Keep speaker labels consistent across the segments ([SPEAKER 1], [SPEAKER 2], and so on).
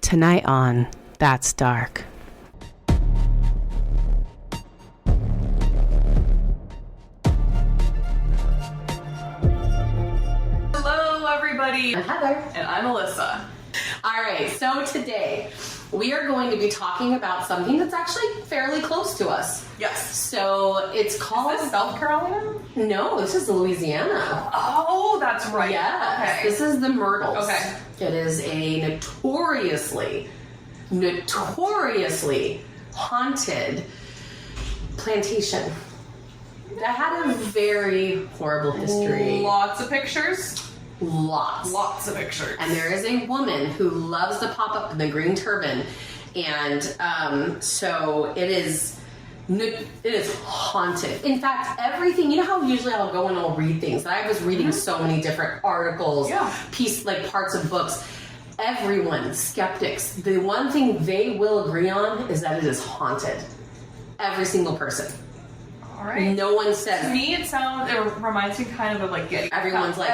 [SPEAKER 1] Tonight on That's Dark.
[SPEAKER 2] Hello, everybody.
[SPEAKER 3] I'm Heather.
[SPEAKER 2] And I'm Alyssa.
[SPEAKER 3] All right, so today we are going to be talking about something that's actually fairly close to us.
[SPEAKER 2] Yes.
[SPEAKER 3] So it's called...
[SPEAKER 2] Is this South Carolina?
[SPEAKER 3] No, this is Louisiana.
[SPEAKER 2] Oh, that's right.
[SPEAKER 3] Yes,
[SPEAKER 2] Okay.
[SPEAKER 3] this is the Myrtles.
[SPEAKER 2] Okay.
[SPEAKER 3] It is a notoriously haunted plantation that had a very horrible history.
[SPEAKER 2] Lots of pictures.
[SPEAKER 3] Lots
[SPEAKER 2] of pictures.
[SPEAKER 3] And there is a woman who loves to pop up in the green turban, and so it is haunted. In fact, everything, you know how usually I'll go and I'll read things, and I was reading so many different articles, parts of books. Everyone, skeptics, the one thing they will agree on is that it is haunted. Every single person.
[SPEAKER 2] All right.
[SPEAKER 3] No one says.
[SPEAKER 2] To me, it reminds me kind of like getting.
[SPEAKER 3] Everyone is like,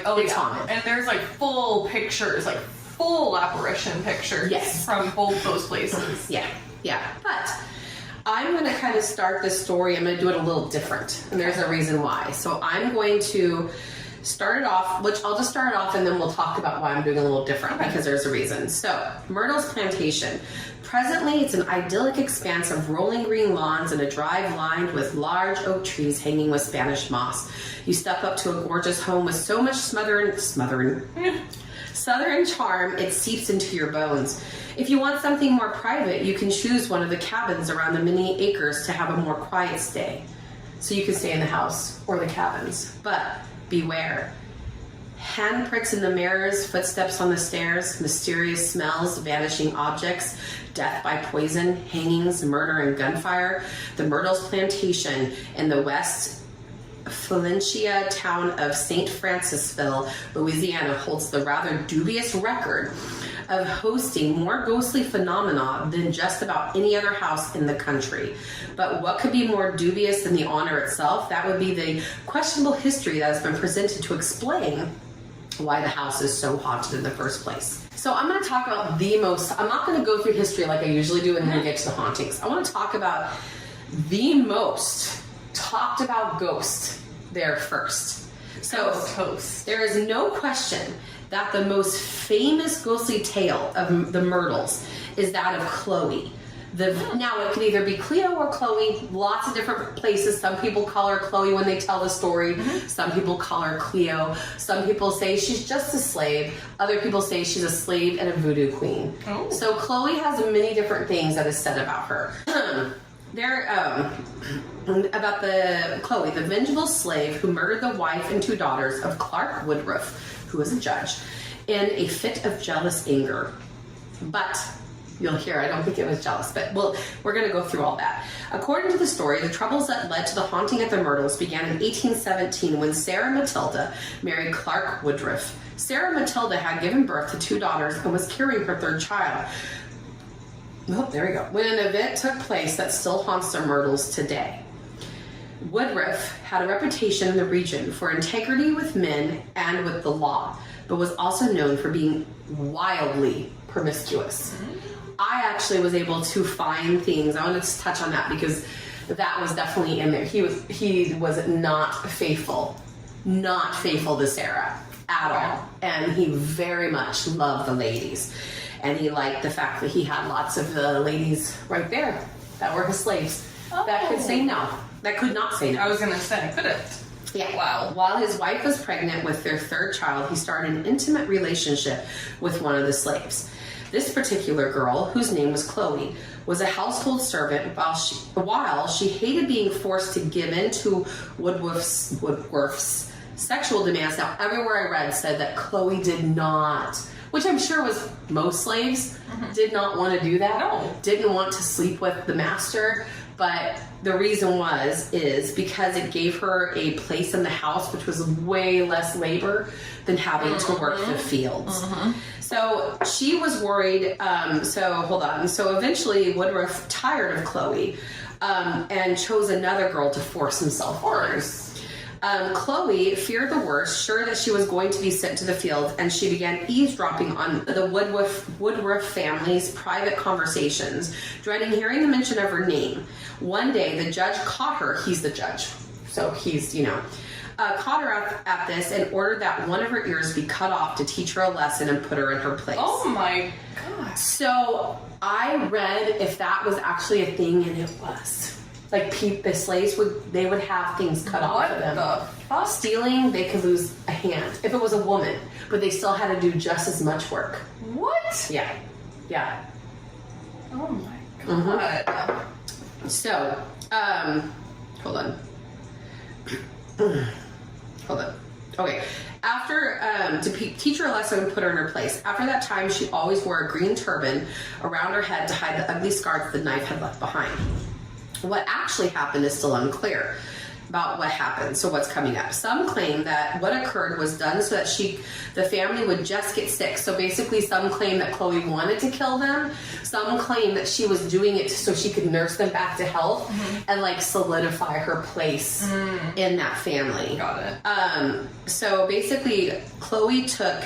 [SPEAKER 2] oh,
[SPEAKER 3] it's
[SPEAKER 2] yeah.
[SPEAKER 3] haunted.
[SPEAKER 2] And there's like full pictures, like full apparition pictures from both those places.
[SPEAKER 3] Yeah. But I'm going to kind of start this story. I'm going to do it a little different. And there's a reason why. So I'm going to start it off, which I'll just start it off and then we'll talk about why I'm doing a little different because there's a reason. So, Myrtles Plantation. Presently, it's an idyllic expanse of rolling green lawns and a drive lined with large oak trees hanging with Spanish moss. You step up to a gorgeous home with so much southern charm, it seeps into your bones. If you want something more private, you can choose one of the cabins around the many acres to have a more quiet stay. So you can stay in the house or the cabins. But beware. Handprints in the mirrors, footsteps on the stairs, mysterious smells, vanishing objects, death by poison, hangings, murder, and gunfire. The Myrtles Plantation in the West Valencia town of St. Francisville, Louisiana, holds the rather dubious record of hosting more ghostly phenomena than just about any other house in the country. But what could be more dubious than the honor itself? That would be the questionable history that has been presented to explain why the house is so haunted in the first place. So I'm going to talk about I'm not going to go through history like I usually do and then get to the hauntings. I want to talk about the most talked about ghost there first. So there is no question that the most famous ghostly tale of the Myrtles is that of Chloe. Now it could either be Cleo or Chloe, lots of different places. Some people call her Chloe when they tell the story. Some people call her Cleo. Some people say she's just a slave. Other people say she's a slave and a voodoo queen. Oh. So Chloe has many different things that is said about her. About Chloe, the vengeful slave who murdered the wife and two daughters of Clark Woodruff, who was a judge, in a fit of jealous anger. But you'll hear, I don't think it was jealous, but we're going to go through all that. According to the story, the troubles that led to the haunting at the Myrtles began in 1817 when Sarah Matilda married Clark Woodruff. Sarah Matilda had given birth to two daughters and was carrying her third child. Oh, there we go. When an event took place that still haunts the Myrtles today. Woodruff had a reputation in the region for integrity with men and with the law, but was also known for being wildly promiscuous. I actually was able to find things. I wanted to touch on that because that was definitely in there. He was not faithful to Sarah at all, and he very much loved the ladies, and he liked the fact that he had lots of the ladies right there that were his slaves that could say no, that could not say no.
[SPEAKER 2] I was gonna say couldn't.
[SPEAKER 3] Yeah. Wow. While his wife was pregnant with their third child, he started an intimate relationship with one of the slaves. This particular girl, whose name was Chloe, was a household servant while she hated being forced to give in to Woodruff's sexual demands. Now, everywhere I read said that Chloe did not, which I'm sure was most slaves, did not want to do that.
[SPEAKER 2] No.
[SPEAKER 3] Didn't want to sleep with the master. But the reason is because it gave her a place in the house, which was way less labor than having to work the fields. So she was worried. So eventually Woodruff tired of Chloe and chose another girl to force himself on. Chloe feared the worst, sure that she was going to be sent to the field, and she began eavesdropping on the Woodruff family's private conversations, dreading hearing the mention of her name. One day, the judge caught her. He's the judge, so he's, caught her at this and ordered that one of her ears be cut off to teach her a lesson and put her in her place.
[SPEAKER 2] Oh my God.
[SPEAKER 3] So I read if that was actually a thing, and it was. Like, the slaves would have things cut off of them.
[SPEAKER 2] What the fuck?
[SPEAKER 3] Stealing, they could lose a hand if it was a woman, but they still had to do just as much work.
[SPEAKER 2] What?
[SPEAKER 3] Yeah.
[SPEAKER 2] Oh my God.
[SPEAKER 3] Mm-hmm. So, hold on. Okay. After, to teach her a lesson and put her in her place. After that time, she always wore a green turban around her head to hide the ugly scars the knife had left behind. What actually happened is still unclear about what happened, so what's coming up. Some claim that what occurred was done so that the family would just get sick. So basically, some claim that Chloe wanted to kill them. Some claim that she was doing it so she could nurse them back to health and like solidify her place in that family.
[SPEAKER 2] Got it.
[SPEAKER 3] So basically, Chloe took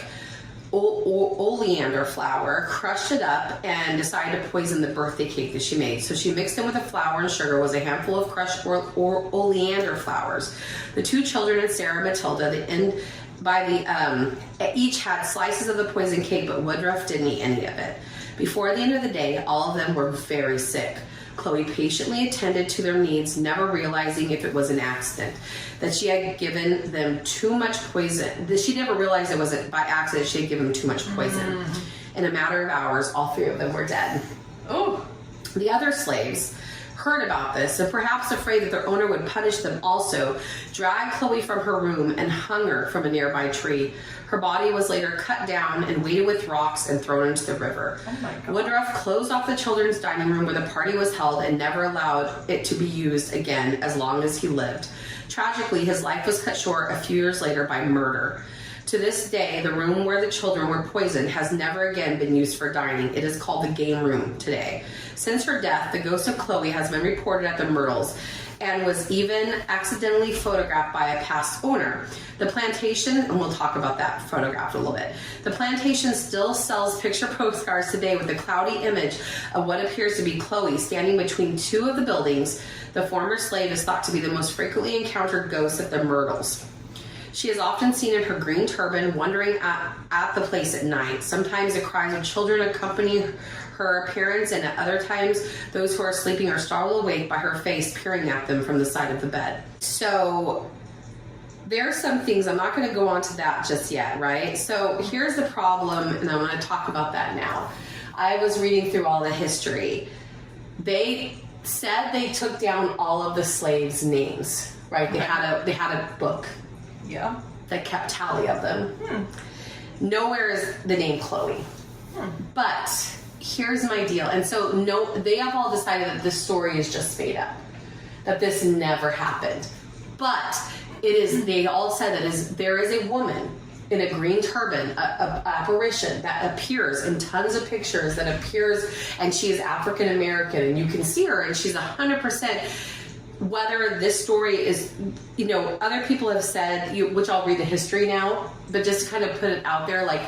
[SPEAKER 3] oleander flour, crushed it up, and decided to poison the birthday cake that she made. So she mixed it with the flour and sugar, was a handful of crushed oleander flowers. The two children and Sarah Matilda, each had slices of the poison cake, but Woodruff didn't eat any of it. Before the end of the day, all of them were very sick. Chloe patiently attended to their needs, never realizing if it was an accident, that she had given them too much poison. She never realized it wasn't by accident she had given them too much poison. In a matter of hours, all three of them were dead.
[SPEAKER 2] Oh.
[SPEAKER 3] The other slaves heard about this, and perhaps afraid that their owner would punish them also, dragged Chloe from her room and hung her from a nearby tree. Her body was later cut down and weighted with rocks and thrown into the river.
[SPEAKER 2] Oh my God.
[SPEAKER 3] Woodruff closed off the children's dining room where the party was held and never allowed it to be used again as long as he lived. Tragically, his life was cut short a few years later by murder. To this day, the room where the children were poisoned has never again been used for dining. It is called the game room today. Since her death, the ghost of Chloe has been reported at the Myrtles and was even accidentally photographed by a past owner. The plantation, and we'll talk about that photograph in a little bit. The plantation still sells picture postcards today with a cloudy image of what appears to be Chloe standing between two of the buildings. The former slave is thought to be the most frequently encountered ghost at the Myrtles. She is often seen in her green turban, wandering at the place at night. Sometimes the cries of children accompany her appearance, and at other times, those who are sleeping are startled awake by her face peering at them from the side of the bed. So there are some things, I'm not going to go on to that just yet, right? So here's the problem, and I want to talk about that now. I was reading through all the history. They said they took down all of the slaves' names, right? They had a book.
[SPEAKER 2] Yeah.
[SPEAKER 3] That kept tally of them. Nowhere is the name Chloe. But here's my deal. And so they have all decided that this story is just made up. That this never happened. But they all said that there is a woman in a green turban, a apparition that appears in tons of pictures that appears, and she is African American, and you can see her, and she's 100%. Whether this story is, other people have said, which I'll read the history now, but just to kind of put it out there, like,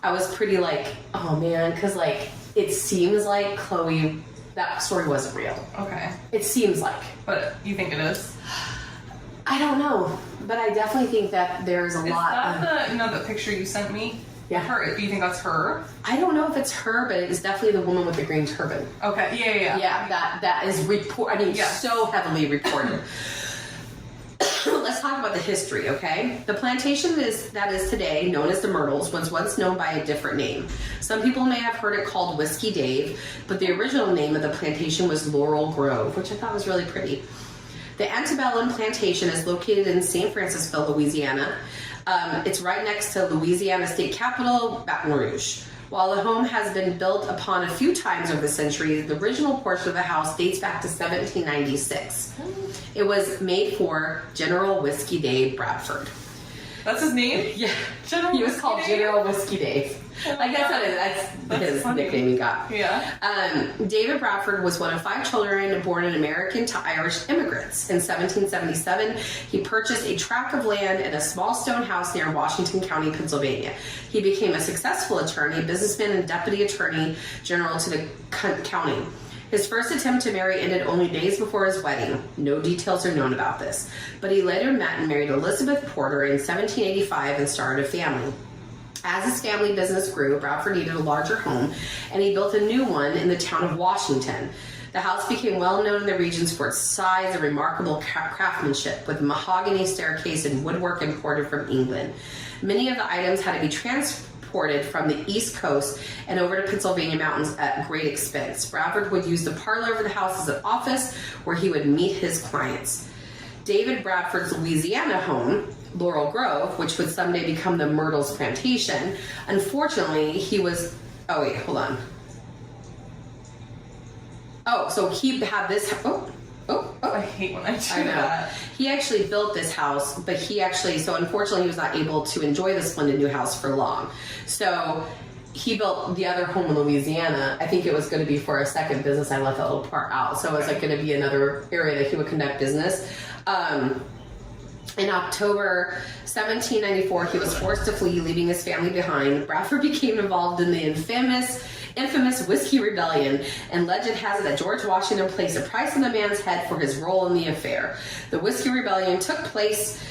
[SPEAKER 3] I was pretty like, oh man, because like, it seems like Chloe, that story wasn't real.
[SPEAKER 2] Okay.
[SPEAKER 3] It seems like.
[SPEAKER 2] But you think it is?
[SPEAKER 3] I don't know, but I definitely think that there's a lot.
[SPEAKER 2] Is that the picture you sent me?
[SPEAKER 3] Yeah.
[SPEAKER 2] Her. Do you think that's her?
[SPEAKER 3] I don't know if it's her, but it's definitely the woman with the green turban.
[SPEAKER 2] Okay. Yeah.
[SPEAKER 3] Yeah, that is so heavily reported. Let's talk about the history, okay? The plantation that is today known as the Myrtles was once known by a different name. Some people may have heard it called Whiskey Dave, but the original name of the plantation was Laurel Grove, which I thought was really pretty. The antebellum plantation is located in St. Francisville, Louisiana. It's right next to Louisiana state capital, Baton Rouge. While the home has been built upon a few times over the centuries, the original portion of the house dates back to 1796. It was made for General Whiskey Dave Bradford.
[SPEAKER 2] That's his name?
[SPEAKER 3] Yeah.
[SPEAKER 2] General
[SPEAKER 3] He was called
[SPEAKER 2] Whiskey Dave?
[SPEAKER 3] General Whiskey Dave. Like that's his
[SPEAKER 2] funny.
[SPEAKER 3] nickname he got.
[SPEAKER 2] Yeah.
[SPEAKER 3] David Bradford was one of 5 children born in American to Irish immigrants. In 1777, he purchased a tract of land and a small stone house near Washington County, Pennsylvania. He became a successful attorney, businessman, and deputy attorney general to the county. His first attempt to marry ended only days before his wedding. No details are known about this, but he later met and married Elizabeth Porter in 1785 and started a family. As his family business grew, Bradford needed a larger home, and he built a new one in the town of Washington. The house became well known in the regions for its size and remarkable craftsmanship, with mahogany staircase and woodwork imported from England. Many of the items had to be transported from the East Coast and over to Pennsylvania mountains at great expense. Bradford would use the parlor of the house as an office where he would meet his clients. David Bradford's Louisiana home, Laurel Grove, which would someday become the Myrtles Plantation. Unfortunately, he was... Oh, wait, hold on. Oh, so he had this...
[SPEAKER 2] I hate when I do
[SPEAKER 3] I know.
[SPEAKER 2] that.
[SPEAKER 3] He actually built this house, but so unfortunately he was not able to enjoy the splendid new house for long. So he built the other home in Louisiana. I think it was going to be for a second business. I left that little part out. So it was like going to be another area that he would conduct business. In October 1794, he was forced to flee, leaving his family behind. Bradford became involved in the infamous Whiskey Rebellion, and legend has it that George Washington placed a price on the man's head for his role in the affair. The Whiskey Rebellion took place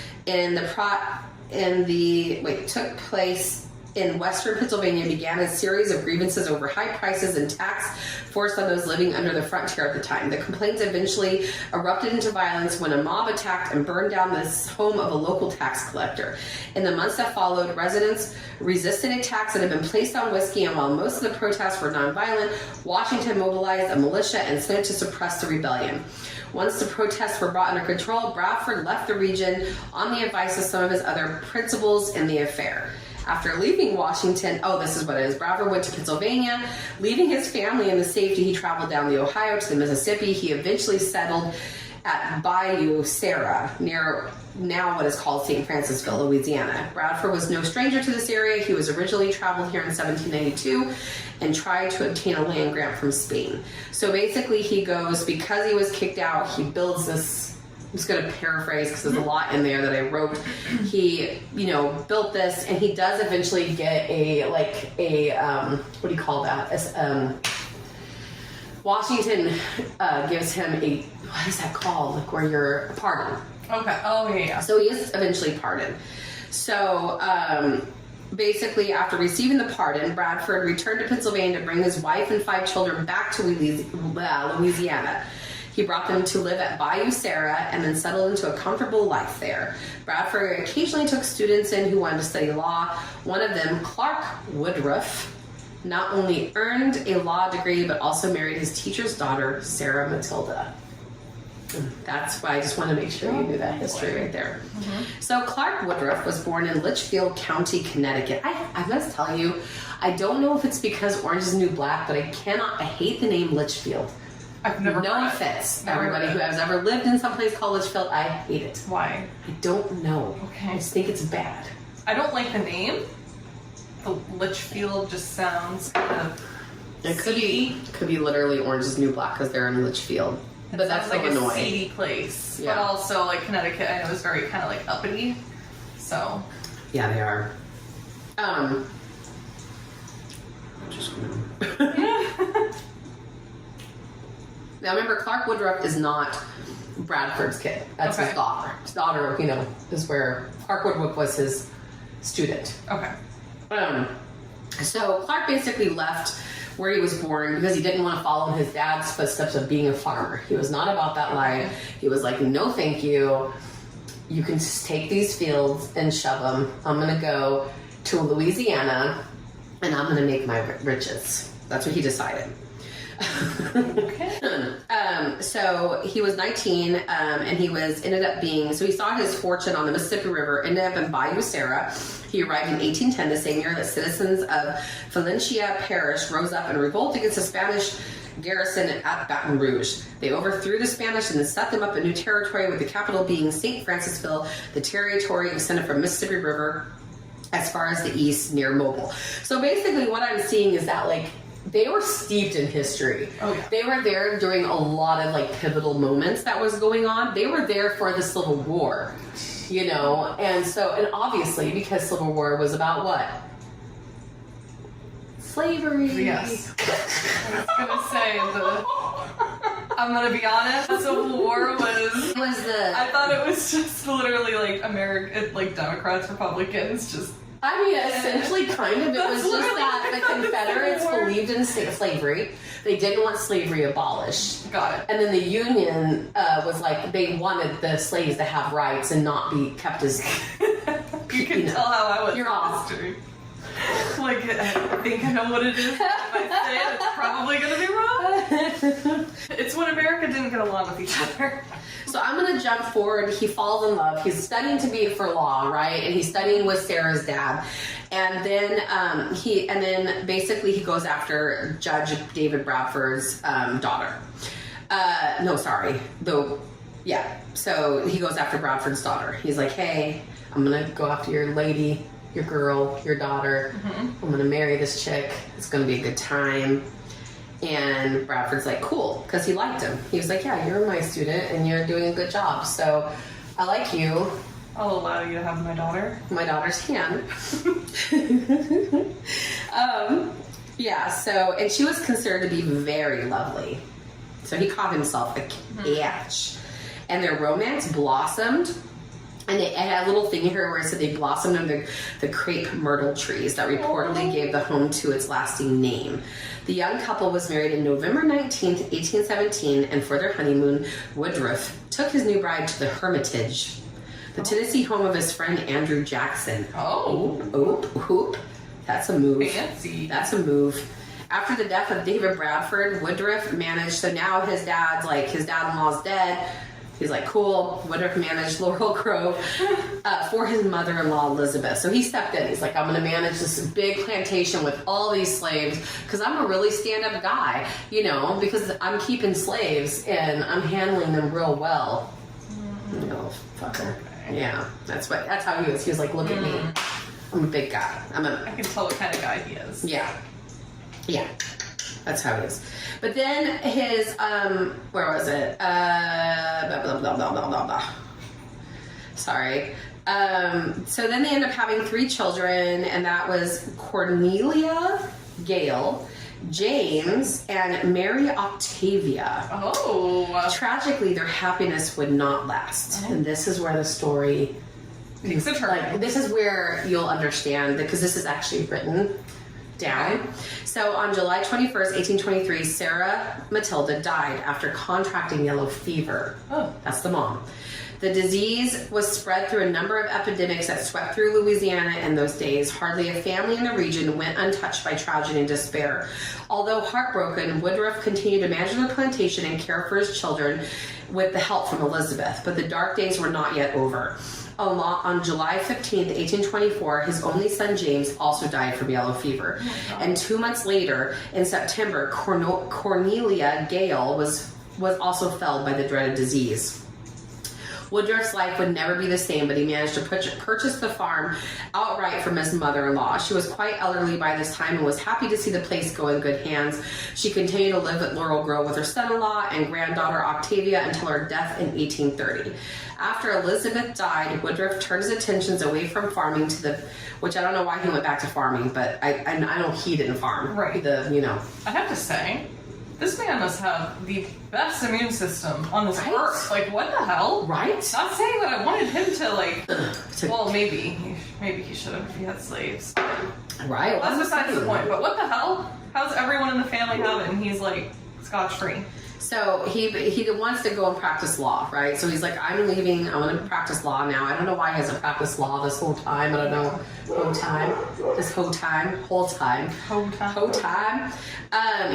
[SPEAKER 3] in Western Pennsylvania and began a series of grievances over high prices and tax forced on those living under the frontier at the time. The complaints eventually erupted into violence when a mob attacked and burned down this home of a local tax collector. In the months that followed, residents resisted a tax that had been placed on whiskey, and while most of the protests were nonviolent, Washington mobilized a militia and sent it to suppress the rebellion. Once the protests were brought under control, Bradford left the region on the advice of some of his other principals in the affair. After leaving Washington, this is what it is. Bradford went to Pennsylvania. Leaving his family in the safety, he traveled down the Ohio to the Mississippi. He eventually settled at Bayou Sarah, near now what is called St. Francisville, Louisiana. Bradford was no stranger to this area. He was originally traveled here in 1792 and tried to obtain a land grant from Spain. So basically he goes, because he was kicked out, he builds this... I'm just going to paraphrase because there's a lot in there that I wrote. He, built this, and he does eventually get what do you call that? Washington gives him what is that called? Like where you're a pardon.
[SPEAKER 2] Okay. Oh, yeah.
[SPEAKER 3] So he is eventually pardoned. So, basically, after receiving the pardon, Bradford returned to Pennsylvania to bring his wife and 5 children back to Louisiana. He brought them to live at Bayou Sarah and then settled into a comfortable life there. Bradford occasionally took students in who wanted to study law. One of them, Clark Woodruff, not only earned a law degree but also married his teacher's daughter, Sarah Matilda. That's why I just want to make sure you knew that history right there. Mm-hmm. So Clark Woodruff was born in Litchfield County, Connecticut. I must tell you, I don't know if it's because Orange is the New Black, but I hate the name Litchfield.
[SPEAKER 2] I've never
[SPEAKER 3] No offense, everybody who has ever lived in some place called Litchfield, I hate it.
[SPEAKER 2] Why?
[SPEAKER 3] I don't know.
[SPEAKER 2] Okay.
[SPEAKER 3] I just think it's bad.
[SPEAKER 2] I don't like the name. The Litchfield just sounds kind of
[SPEAKER 3] It could be literally Orange is the New Black because they're in Litchfield. But that's
[SPEAKER 2] like
[SPEAKER 3] Illinois.
[SPEAKER 2] a seedy place.
[SPEAKER 3] Yeah.
[SPEAKER 2] But also like Connecticut, I know is very kind of like uppity. So.
[SPEAKER 3] Yeah, they are. Just gonna... Now remember, Clark Woodruff is not Bradford's kid. That's his daughter. His daughter, is where Clark Woodruff was his student.
[SPEAKER 2] Okay.
[SPEAKER 3] So Clark basically left where he was born because he didn't want to follow in his dad's footsteps of being a farmer. He was not about that life. He was like, no thank you. You can just take these fields and shove them. I'm going to go to Louisiana and I'm going to make my riches. That's what he decided. So he was 19, and he saw his fortune on the Mississippi River, ended up in Bayou Sara. He arrived in 1810, the same year that citizens of Valencia Parish rose up and revolt against the Spanish garrison at Baton Rouge. They overthrew the Spanish and then set them up in new territory, with the capital being St. Francisville. The territory extended from Mississippi River as far as the east near Mobile. So basically what I'm seeing is that, like, they were steeped in history. Oh, yeah. They were there during a lot of, like, pivotal moments that was going on. They were there for the Civil War, you know? And obviously, because Civil War was about what? Slavery.
[SPEAKER 2] Yes. I was gonna say I'm gonna be honest. The Civil War was. I thought it was just literally like like Democrats, Republicans, just.
[SPEAKER 3] I mean, essentially, kind of. It was just that the Confederates believed in slavery. They didn't want slavery abolished.
[SPEAKER 2] Got it.
[SPEAKER 3] And then the Union was like, they wanted the slaves to have rights and not be kept as.
[SPEAKER 2] You can tell how I was.
[SPEAKER 3] You're off.
[SPEAKER 2] History. Like, I think I know what it is. If I say it, it's probably going to be wrong. It's when America didn't get along with each other.
[SPEAKER 3] So I'm going to jump forward. He falls in love. He's studying to be for law, right? And he's studying with Sarah's dad. And then basically he goes after Judge David Bradford's daughter. So he goes after Bradford's daughter. He's like, hey, I'm going to go after your lady, your girl, your daughter. Mm-hmm. I'm gonna marry this chick. It's gonna be a good time. And Bradford's like, cool, because he liked him. He was like, yeah, you're my student and you're doing a good job, so I like you.
[SPEAKER 2] I'll allow you to have my daughter.
[SPEAKER 3] My daughter's hand. And she was considered to be very lovely. So he caught himself a catch. And their romance blossomed. And it had a little thing here where it said they blossomed under the crepe myrtle trees that reportedly gave the home to its lasting name. The young couple was married on November 19th, 1817, and for their honeymoon, Woodruff took his new bride to the Hermitage, the Tennessee home of his friend Andrew Jackson. Oop. That's a move.
[SPEAKER 2] Fancy.
[SPEAKER 3] That's a move. After the death of David Bradford, Woodruff managed, so now his dad-in-law's dead. He's like, cool. Woodruff managed Laurel Grove for his mother-in-law, Elizabeth. So he stepped in. He's like, I'm going to manage this big plantation with all these slaves because I'm a really stand-up guy, you know, because I'm keeping slaves and I'm handling them real well. You know, fucker. Yeah, that's how he was. He was like, look at me. I'm a big guy.
[SPEAKER 2] I can tell what kind of guy he is.
[SPEAKER 3] Yeah. That's how it is. But then his, where was it? Blah, blah, blah, blah, blah, blah. Sorry. So then they end up having 3 children, and that was Cornelia, Gail, James, and Mary Octavia.
[SPEAKER 2] Oh.
[SPEAKER 3] Tragically, their happiness would not last. And this is where the story
[SPEAKER 2] takes a turn.
[SPEAKER 3] Like, this is where you'll understand, because this is actually written down. So on July 21st, 1823, Sarah Matilda died after contracting yellow fever. Oh. That's the mom. The disease was spread through a number of epidemics that swept through Louisiana in those days. Hardly a family in the region went untouched by tragedy and despair. Although heartbroken, Woodruff continued to manage the plantation and care for his children with the help from Elizabeth. But the dark days were not yet over. On July 15th, 1824, his only son James also died from yellow fever. And 2 months later, in September, Cornelia Gale was also felled by the dreaded disease. Woodruff's life would never be the same, but he managed to purchase the farm outright from his mother-in-law. She was quite elderly by this time and was happy to see the place go in good hands. She continued to live at Laurel Grove with her son-in-law and granddaughter Octavia until her death in 1830. After Elizabeth died, Woodruff turned his attentions away from farming which I don't know why he went back to farming, but I know he didn't farm.
[SPEAKER 2] Right.
[SPEAKER 3] I
[SPEAKER 2] have to say, this man must have the best immune system on this earth. Like, what the hell?
[SPEAKER 3] Right?
[SPEAKER 2] Not saying that I wanted him to, well, maybe he should have if he had slaves.
[SPEAKER 3] Right. Well,
[SPEAKER 2] that's besides the point. But what the hell? How's everyone in the family have it and he's, like, scotch-free?
[SPEAKER 3] So he wants to go and practice law, right? So he's like, I'm leaving. I want to practice law now. I don't know why he hasn't practiced law this whole time. I don't know. Whole time.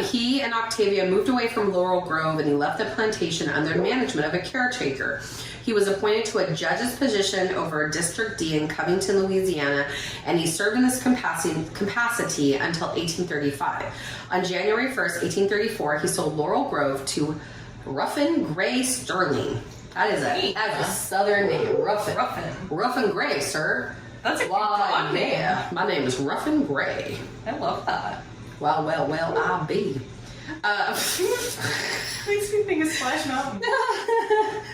[SPEAKER 3] He and Octavia moved away from Laurel Grove, and he left the plantation under management of a caretaker. He was appointed to a judge's position over District D in Covington, Louisiana, and he served in this capacity until 1835. On January 1st, 1834, he sold Laurel Grove to Ruffin Gray Sterling. That is a southern name. Ruffin Gray, sir.
[SPEAKER 2] That's a good name.
[SPEAKER 3] Yeah. My name is Ruffin Gray.
[SPEAKER 2] I love that.
[SPEAKER 3] Well, I'll be.
[SPEAKER 2] Makes me think of Splash Mountain.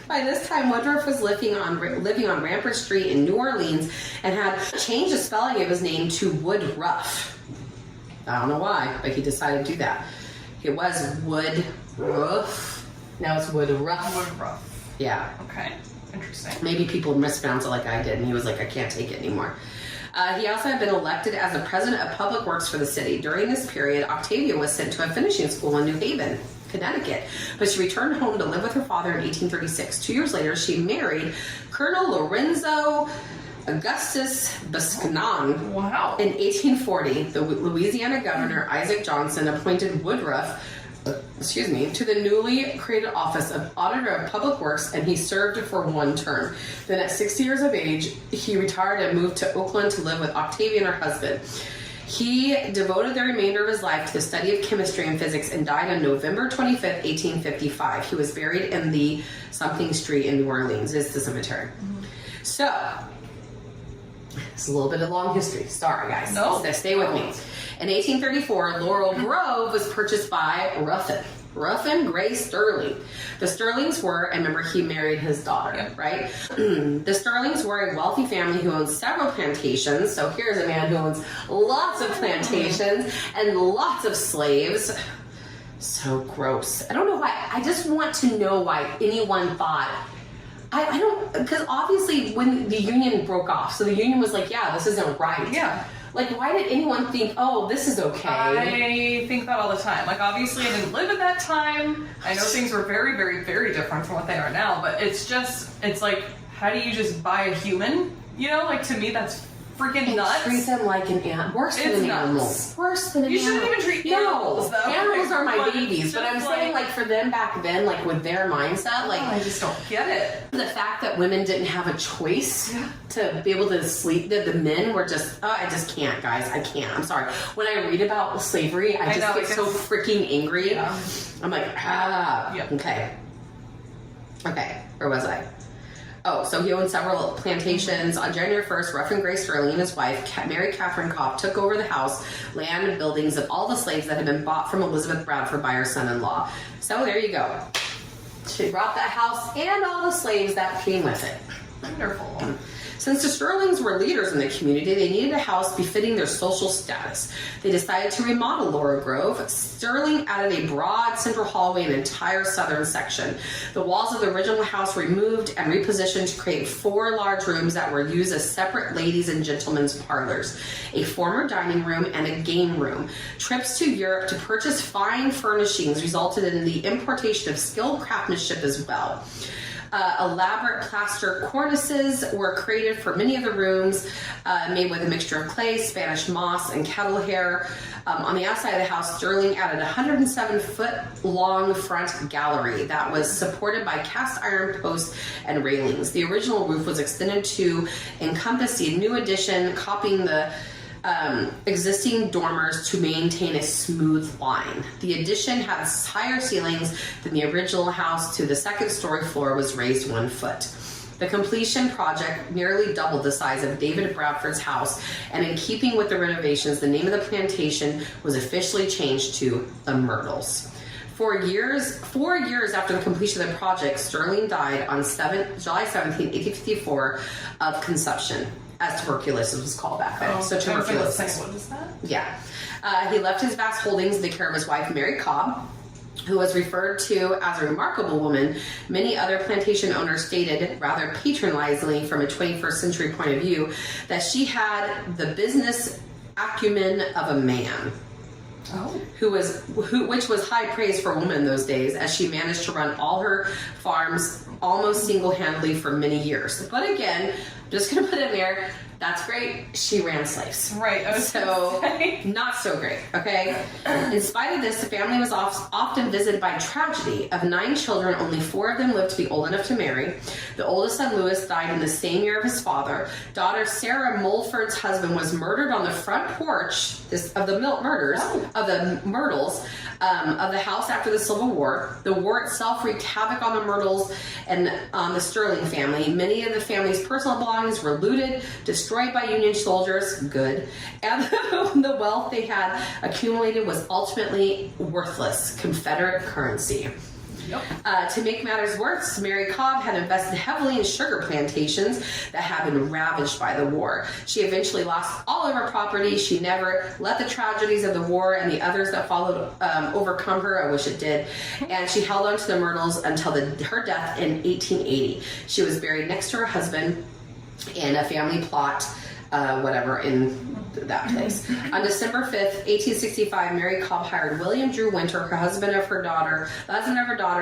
[SPEAKER 3] By this time, Woodruff was living on Rampart Street in New Orleans and had changed the spelling of his name to Woodruff. I don't know why, but he decided to do that. It was Woodruff. Now it's Woodruff.
[SPEAKER 2] Woodruff.
[SPEAKER 3] Yeah.
[SPEAKER 2] Okay. Interesting.
[SPEAKER 3] Maybe people mispronounce it like I did, and he was like, I can't take it anymore. He also had been elected as the president of public works for the city. During this period, Octavia was sent to a finishing school in New Haven, Connecticut, but she returned home to live with her father in 1836. 2 years later, she married Colonel Lorenzo Augustus Buscanon.
[SPEAKER 2] Wow.
[SPEAKER 3] In 1840, the Louisiana governor, Isaac Johnson, appointed Woodruff to the newly created office of Auditor of Public Works, and he served for one term. Then at 60 years of age, he retired and moved to Oakland to live with Octavia and her husband. He devoted the remainder of his life to the study of chemistry and physics and died on November 25th, 1855. He was buried in the something street in New Orleans. It's the cemetery. Mm-hmm. So, it's a little bit of long history. Sorry, guys.
[SPEAKER 2] No.
[SPEAKER 3] Stay with me. In 1834, Laurel Grove was purchased by Ruffin Gray Sterling. The Sterlings were, and remember he married his daughter, right? The Sterlings were a wealthy family who owned several plantations. So here's a man who owns lots of plantations and lots of slaves. So gross. I don't know why. I just want to know why anyone thought. I don't, because obviously when the union broke off, so the union was like, yeah, this isn't right.
[SPEAKER 2] Yeah.
[SPEAKER 3] Like, why did anyone think, oh, this is okay?
[SPEAKER 2] I think that all the time. Like, obviously, I didn't live in that time. I know things were very, very, very different from what they are now, but it's like, how do you just buy a human? You know, like, to me, that's freaking nuts.
[SPEAKER 3] Treat them like an animal. Worse than an animal. Worse than an animal.
[SPEAKER 2] You shouldn't even treat animals, though.
[SPEAKER 3] Animals are my
[SPEAKER 2] But
[SPEAKER 3] babies, but I'm saying, like, for them back then, like, with their mindset, like...
[SPEAKER 2] I just don't get it.
[SPEAKER 3] The fact that women didn't have a choice to be able to sleep, that the men were just, I just can't, guys. I can't. I'm sorry. When I read about slavery, I just get so freaking angry. Yeah. I'm like,
[SPEAKER 2] Yep.
[SPEAKER 3] Okay, where was I? Oh, so he owned several plantations. On January 1st, Ruffin Gray Sterling and his wife, Mary Catherine Cobb, took over the house, land, and buildings of all the slaves that had been bought from Elizabeth Bradford by her son-in-law. So there you go. She brought that house and all the slaves that came with it.
[SPEAKER 2] Wonderful.
[SPEAKER 3] Since the Sterlings were leaders in the community, they needed a house befitting their social status. They decided to remodel Laurel Grove. Sterling added a broad central hallway in the entire southern section. The walls of the original house were removed and repositioned to create 4 large rooms that were used as separate ladies' and gentlemen's parlors, a former dining room, and a game room. Trips to Europe to purchase fine furnishings resulted in the importation of skilled craftsmanship as well. Elaborate plaster cornices were created for many of the rooms, made with a mixture of clay, Spanish moss, and cattle hair. On the outside of the house, Sterling added a 107-foot-long front gallery that was supported by cast iron posts and railings. The original roof was extended to encompass the new addition, copying the existing dormers to maintain a smooth line. The addition had higher ceilings than the original house. To the second story floor was raised 1 foot. The completion project nearly doubled the size of David Bradford's house, and in keeping with the renovations, the name of the plantation was officially changed to the Myrtles. 4 years after the completion of the project, Sterling died on July 17, 1854 of consumption, as tuberculosis was called back then. So tuberculosis.
[SPEAKER 2] What is that?
[SPEAKER 3] Yeah. He left his vast holdings in the care of his wife, Mary Cobb, who was referred to as a remarkable woman. Many other plantation owners stated, rather patronizingly from a 21st century point of view, that she had the business acumen of a man. which was high praise for a woman in those days, as she managed to run all her farms almost single-handedly for many years. But again, I'm just going to put in there, that's great. She ran slaves.
[SPEAKER 2] Right.
[SPEAKER 3] So, not so great, okay? In spite of this, the family was often visited by tragedy. Of 9 children, only 4 of them lived to be old enough to marry. The oldest son, Louis, died in the same year of his father. Daughter Sarah Mulford's husband was murdered on the front porch of the Myrtles of the house after the Civil War. The war itself wreaked havoc on the Myrtles and on the Sterling family. Many of the family's personal belongings were looted, destroyed by Union soldiers, good, and the wealth they had accumulated was ultimately worthless Confederate currency. Yep. To make matters worse, Mary Cobb had invested heavily in sugar plantations that had been ravaged by the war. She eventually lost all of her property. She never let the tragedies of the war and the others that followed overcome her. I wish it did. And she held on to the Myrtles until her death in 1880. She was buried next to her husband in a family plot, in that place. On December 5th, 1865, Mary Cobb hired William Drew Winter, her husband of her daughter,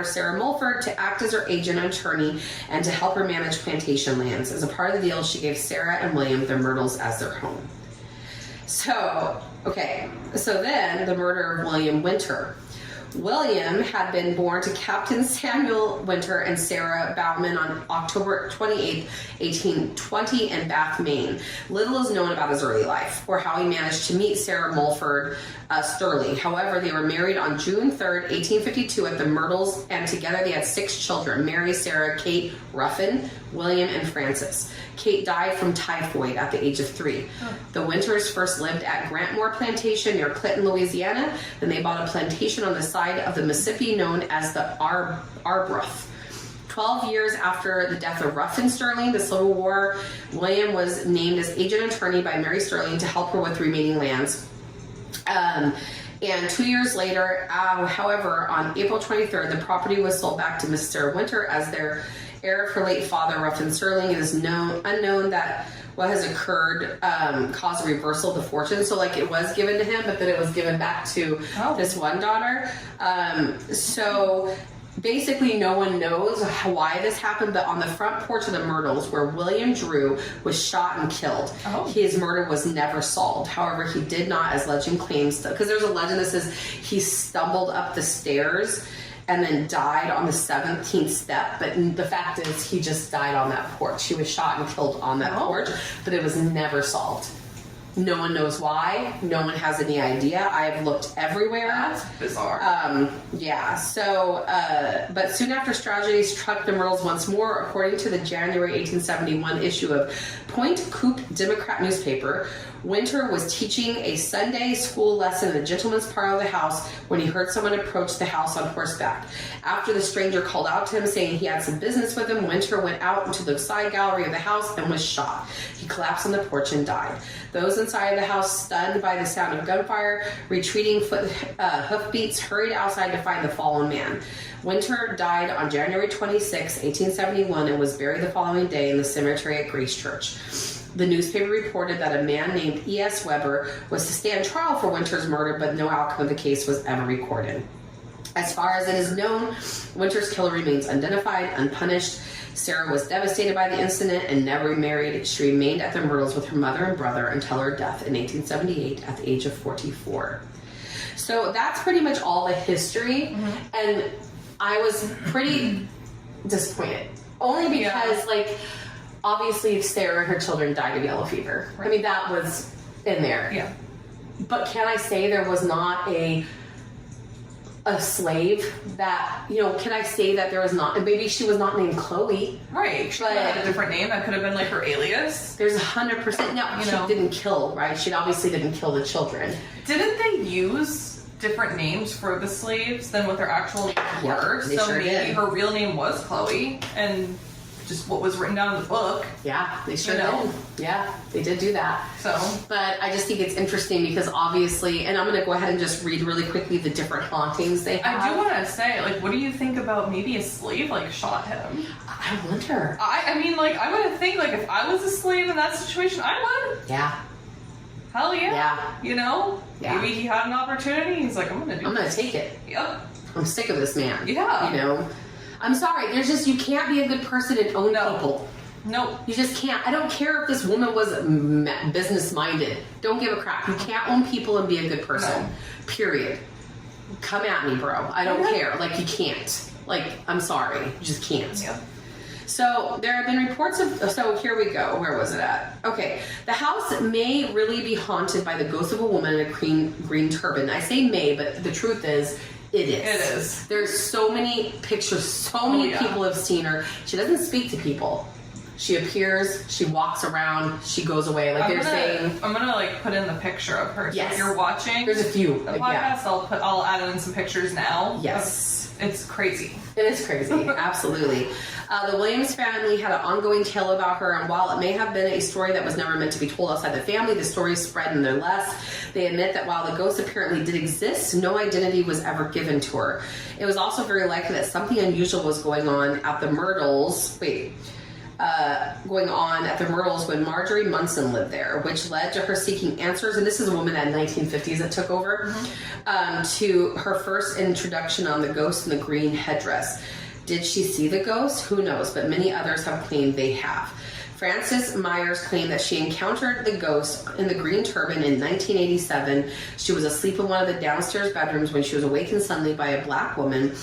[SPEAKER 3] Sarah Mulford, to act as her agent and attorney and to help her manage plantation lands. As a part of the deal, she gave Sarah and William the Myrtles as their home. So then the murder of William Winter. William had been born to Captain Samuel Winter and Sarah Bauman on October 28, 1820 in Bath, Maine. Little is known about his early life or how he managed to meet Sarah Mulford Sterling. However, they were married on June 3rd, 1852 at the Myrtles, and together they had 6 children: Mary, Sarah, Kate, Ruffin, William, and Francis. Kate died from typhoid at the age of 3. The Winters first lived at Grantmore Plantation near Clinton, Louisiana. Then they bought a plantation on the side of the Mississippi known as the Arbroath. 12 years after the death of Ruffin Sterling, the Civil War, William was named as agent attorney by Mary Sterling to help her with the remaining lands. And 2 years later, however, on April 23rd, the property was sold back to Miss Sarah Winter as their heir of her late father, Ruffin Sterling. It is unknown that what has occurred caused a reversal of the fortune. So, it was given to him, but then it was given back to this one daughter. So basically, no one knows why this happened, but on the front porch of the Myrtles, where William Drew was shot and killed, his murder was never solved. However, he did not, as legend claims, because there's a legend that says he stumbled up the stairs and then died on the 17th step. But the fact is, he just died on that porch. He was shot and killed on that porch, but it was never solved. No one knows why. No one has any idea. I've looked everywhere.
[SPEAKER 2] That's bizarre.
[SPEAKER 3] But soon after tragedies struck the Myrtles once more, according to the January 1871 issue of Point Coupe Democrat newspaper, Winter was teaching a Sunday school lesson in the gentleman's parlor of the house when he heard someone approach the house on horseback. After the stranger called out to him saying he had some business with him, Winter went out into the side gallery of the house and was shot. He collapsed on the porch and died. Those inside of the house, stunned by the sound of gunfire, retreating hoofbeats, hurried outside to find the fallen man. Winter died on January 26, 1871, and was buried the following day in the cemetery at Grace Church. The newspaper reported that a man named E.S. Weber was to stand trial for Winter's murder, but no outcome of the case was ever recorded. As far as it is known, Winter's killer remains unidentified, unpunished. Sarah was devastated by the incident and never remarried. She remained at the Myrtles with her mother and brother until her death in 1878 at the age of 44. So that's pretty much all the history. And I was pretty disappointed. Only because, obviously Sarah and her children died of yellow fever. Right. I mean, that was in there. Yeah. But can I say there was not a slave that, can I say that there was not, maybe she was not named Chloe.
[SPEAKER 2] Right. She had a different name. That could have been her alias.
[SPEAKER 3] There's 100%. No, she didn't kill, right? She obviously didn't kill the children.
[SPEAKER 2] Didn't they use different names for the slaves than what their actual names were?
[SPEAKER 3] They
[SPEAKER 2] so
[SPEAKER 3] sure
[SPEAKER 2] maybe
[SPEAKER 3] did.
[SPEAKER 2] Her real name was Chloe, and just what was written down in the book.
[SPEAKER 3] Yeah, they sure did. Yeah, they did do that.
[SPEAKER 2] So,
[SPEAKER 3] but I just think it's interesting because obviously, and I'm going to go ahead and just read really quickly the different hauntings they have.
[SPEAKER 2] I do want to say, what do you think about maybe a slave shot him?
[SPEAKER 3] I wonder.
[SPEAKER 2] I mean, I would think if I was a slave in that situation, I would.
[SPEAKER 3] Yeah.
[SPEAKER 2] hell yeah.
[SPEAKER 3] Yeah.
[SPEAKER 2] You know?
[SPEAKER 3] Yeah.
[SPEAKER 2] Maybe he had an opportunity. He's like, I'm going to
[SPEAKER 3] take it.
[SPEAKER 2] Yep.
[SPEAKER 3] I'm sick of this man.
[SPEAKER 2] Yeah.
[SPEAKER 3] You know? I'm sorry. You can't be a good person and own people.
[SPEAKER 2] No.
[SPEAKER 3] You just can't. I don't care if this woman was business-minded. Don't give a crap. You can't own people and be a good person. No. Period. Come at me, bro. I don't care. Like, you can't. Like, I'm sorry. You just can't.
[SPEAKER 2] Yeah.
[SPEAKER 3] So there have been reports of, so here we go. Where was it at? Okay. The house may really be haunted by the ghost of a woman in a green turban. I say may, but the truth is, it is.
[SPEAKER 2] It is.
[SPEAKER 3] There's so many pictures, so many people have seen her. She doesn't speak to people. She appears, she walks around, she goes away. Like they're saying.
[SPEAKER 2] I'm gonna like put in the picture of her. So
[SPEAKER 3] yes.
[SPEAKER 2] If you're watching.
[SPEAKER 3] There's a few.
[SPEAKER 2] The podcast, I'll add in some pictures now.
[SPEAKER 3] Yes.
[SPEAKER 2] It's crazy.
[SPEAKER 3] It is crazy. Absolutely. The Williams family had an ongoing tale about her, and while it may have been a story that was never meant to be told outside the family, the story spread nonetheless. They admit that while the ghost apparently did exist, no identity was ever given to her. It was also very likely that something unusual was going on at the Myrtles. When Marjorie Munson lived there, which led to her seeking answers. And this is a woman in the 1950s that took over, to her first introduction on the ghost in the green headdress. Did she see the ghost? Who knows? But many others have claimed they have. Frances Myers claimed that she encountered the ghost in the green turban in 1987. She was asleep in one of the downstairs bedrooms when she was awakened suddenly by a black woman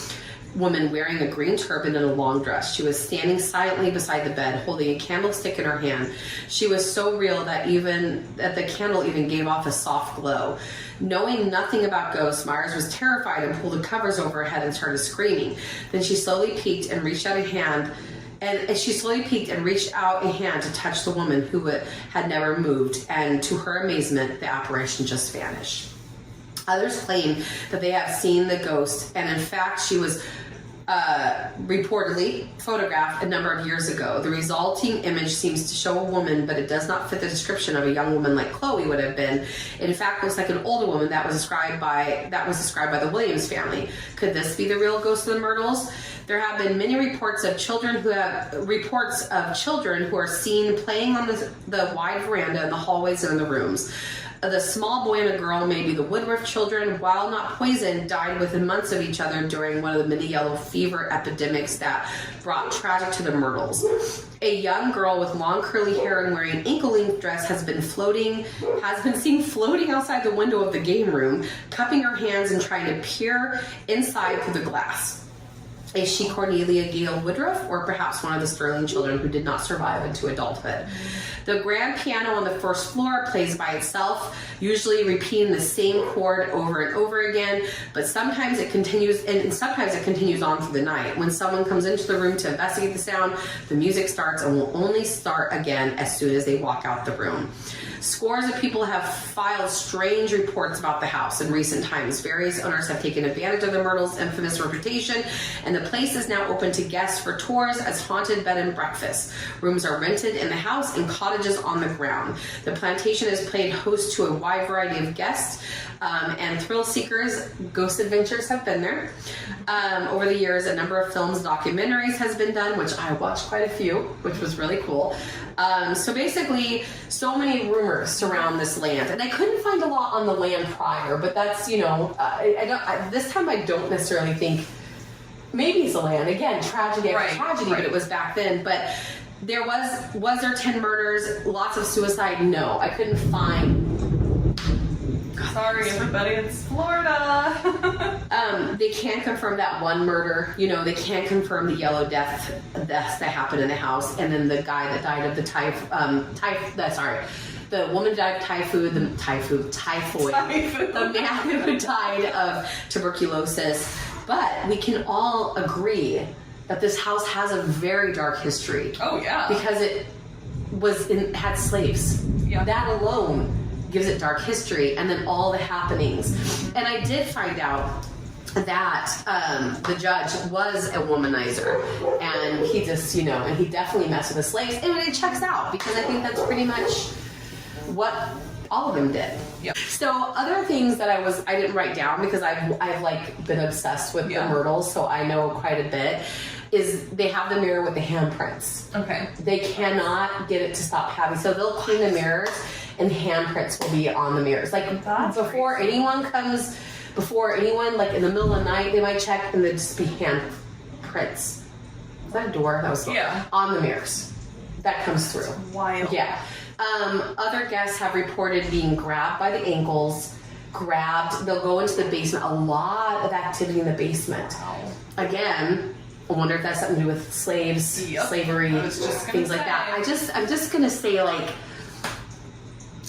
[SPEAKER 3] wearing a green turban and a long dress. She was standing silently beside the bed, holding a candlestick in her hand. She was so real that the candle even gave off a soft glow. Knowing nothing about ghosts, Myers was terrified and pulled the covers over her head and started screaming. Then she slowly peeked and reached out a hand. And as she slowly peeked and reached out a hand to touch the woman who had never moved, and to her amazement, the apparition just vanished. Others claim that they have seen the ghost, and in fact, she was reportedly photographed a number of years ago. The resulting image seems to show a woman, but it does not fit the description of a young woman like Chloe would have been. It in fact looks like an older woman that was described by the Williams family. Could this be the real ghost of the Myrtles? There have been many reports of children who are seen playing on the wide veranda in the hallways and in the rooms. The small boy and a girl, maybe the Woodruff children, while not poisoned, died within months of each other during one of the many yellow fever epidemics that brought tragic to the Myrtles. A young girl with long curly hair and wearing ankle-length dress has been seen floating outside the window of the game room, cupping her hands and trying to peer inside through the glass. Is she Cornelia Gale Woodruff, or perhaps one of the Sterling children who did not survive into adulthood? The grand piano on the first floor plays by itself, usually repeating the same chord over and over again, but sometimes it continues on through the night. When someone comes into the room to investigate the sound, the music starts and will only start again as soon as they walk out the room. Scores of people have filed strange reports about the house in recent times. Various owners have taken advantage of the Myrtles' infamous reputation, and the place is now open to guests for tours as haunted bed and breakfast. Rooms are rented in the house and cottages on the ground. The plantation has played host to a wide variety of guests and thrill seekers. Ghost adventures have been there. Over the years, a number of films, documentaries has been done, which I watched quite a few, which was really cool. So basically, so many rumors surround this land, and I couldn't find a lot on the land prior, but that's, this time I don't necessarily think maybe it's the land. Again, tragedy after tragedy, but it was back then. But there was there 10 murders, lots of suicide? No, I couldn't find.
[SPEAKER 2] Sorry, everybody, it's Florida.
[SPEAKER 3] They can't confirm that one murder. They can't confirm the yellow deaths that happened in the house, and then the guy that died of the the woman died of typhoid. The man who died of tuberculosis. But we can all agree that this house has a very dark history.
[SPEAKER 2] Oh yeah,
[SPEAKER 3] because it had slaves.
[SPEAKER 2] Yeah. That
[SPEAKER 3] alone gives it dark history, and then all the happenings. And I did find out that the judge was a womanizer, and he just, and he definitely messed with the slaves, and it checks out, because I think that's pretty much what all of them did.
[SPEAKER 2] Yep.
[SPEAKER 3] So other things that I didn't write down, because I've like been obsessed with the Myrtles, so I know quite a bit, is they have the mirror with the handprints.
[SPEAKER 2] Okay.
[SPEAKER 3] They cannot get it to stop having, so they'll clean the mirrors, and handprints will be on the mirrors. Like
[SPEAKER 2] That's
[SPEAKER 3] before
[SPEAKER 2] crazy.
[SPEAKER 3] anyone comes, before anyone, like in the middle of the night, they might check and there'd just be handprints. Is that a door? That was on the mirrors. That comes through.
[SPEAKER 2] Wild.
[SPEAKER 3] Yeah. Other guests have reported being grabbed by the ankles, grabbed. They'll go into the basement. A lot of activity in the basement.
[SPEAKER 2] Wow.
[SPEAKER 3] Again, I wonder if that's something to do with slaves, slavery,
[SPEAKER 2] I was just gonna
[SPEAKER 3] things like
[SPEAKER 2] say.
[SPEAKER 3] that. I'm just gonna say, like,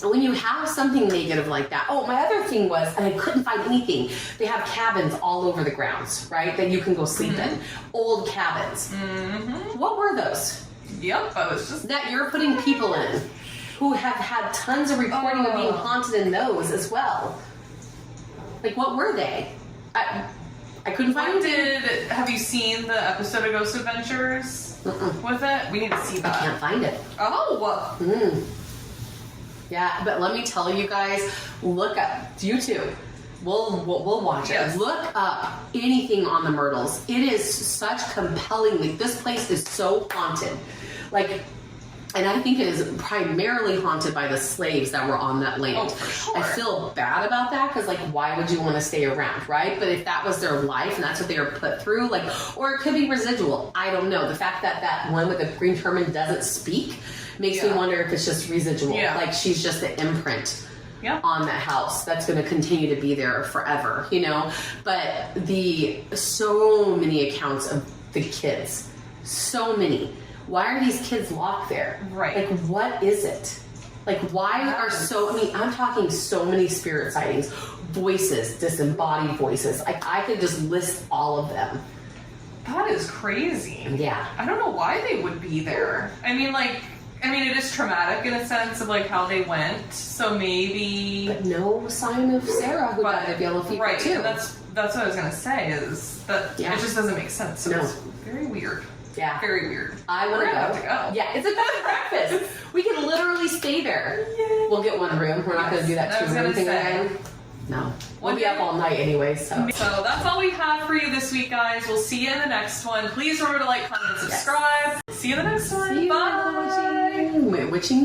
[SPEAKER 3] when you have something negative like that. Oh, my other thing was, and I couldn't find anything. They have cabins all over the grounds, right? That you can go sleep in. Old cabins.
[SPEAKER 2] Mm-hmm.
[SPEAKER 3] What were those?
[SPEAKER 2] Yep, I was just...
[SPEAKER 3] That you're putting people in who have had tons of reporting of being haunted in those as well. Like, what were they? I couldn't find it.
[SPEAKER 2] Have you seen the episode of Ghost Adventures with it? We need to see
[SPEAKER 3] I
[SPEAKER 2] that.
[SPEAKER 3] can't find it.
[SPEAKER 2] Oh!
[SPEAKER 3] Yeah, but let me tell you guys, look up YouTube. We'll watch
[SPEAKER 2] Yes.
[SPEAKER 3] it. Look up anything on the Myrtles. It is such compelling. Like, this place is so haunted. Like, and I think it is primarily haunted by the slaves that were on that land.
[SPEAKER 2] Oh, for sure.
[SPEAKER 3] I feel bad about that because, like, why would you want to stay around, right? But if that was their life and that's what they were put through, like, or it could be residual. I don't know. The fact that that one with the green turban doesn't speak makes me wonder if it's just residual.
[SPEAKER 2] Yeah.
[SPEAKER 3] Like, she's just an imprint
[SPEAKER 2] Yeah.
[SPEAKER 3] on that house that's going to continue to be there forever, you know. But so many accounts of the kids, so many. Why are these kids locked there?
[SPEAKER 2] Right.
[SPEAKER 3] Like, what is it? Like, why are I'm talking so many spirit sightings, voices, disembodied voices. Like, I could just list all of them.
[SPEAKER 2] That is crazy.
[SPEAKER 3] Yeah.
[SPEAKER 2] I don't know why they would be there. I mean, it is traumatic in a sense of, like, how they went. So maybe...
[SPEAKER 3] But no sign of Sarah who died of yellow fever,
[SPEAKER 2] right,
[SPEAKER 3] too.
[SPEAKER 2] That's what I was going to say, is that it just doesn't make sense. So it's very weird.
[SPEAKER 3] Yeah.
[SPEAKER 2] Very weird.
[SPEAKER 3] I want
[SPEAKER 2] We're
[SPEAKER 3] to
[SPEAKER 2] gonna
[SPEAKER 3] go.
[SPEAKER 2] have to go.
[SPEAKER 3] Yeah, it's a bed and breakfast. We can literally stay there.
[SPEAKER 2] Yay.
[SPEAKER 3] We'll get one room. We're not going to do that
[SPEAKER 2] I was
[SPEAKER 3] two-room
[SPEAKER 2] gonna
[SPEAKER 3] thing
[SPEAKER 2] say.
[SPEAKER 3] again. No. We'll be
[SPEAKER 2] Okay.
[SPEAKER 3] up all night anyway, so.
[SPEAKER 2] So that's all we have for you this week, guys. We'll see you in the next one. Please remember to like, comment, and subscribe. See you in the next one.
[SPEAKER 3] See you
[SPEAKER 2] Bye.
[SPEAKER 3] in the witching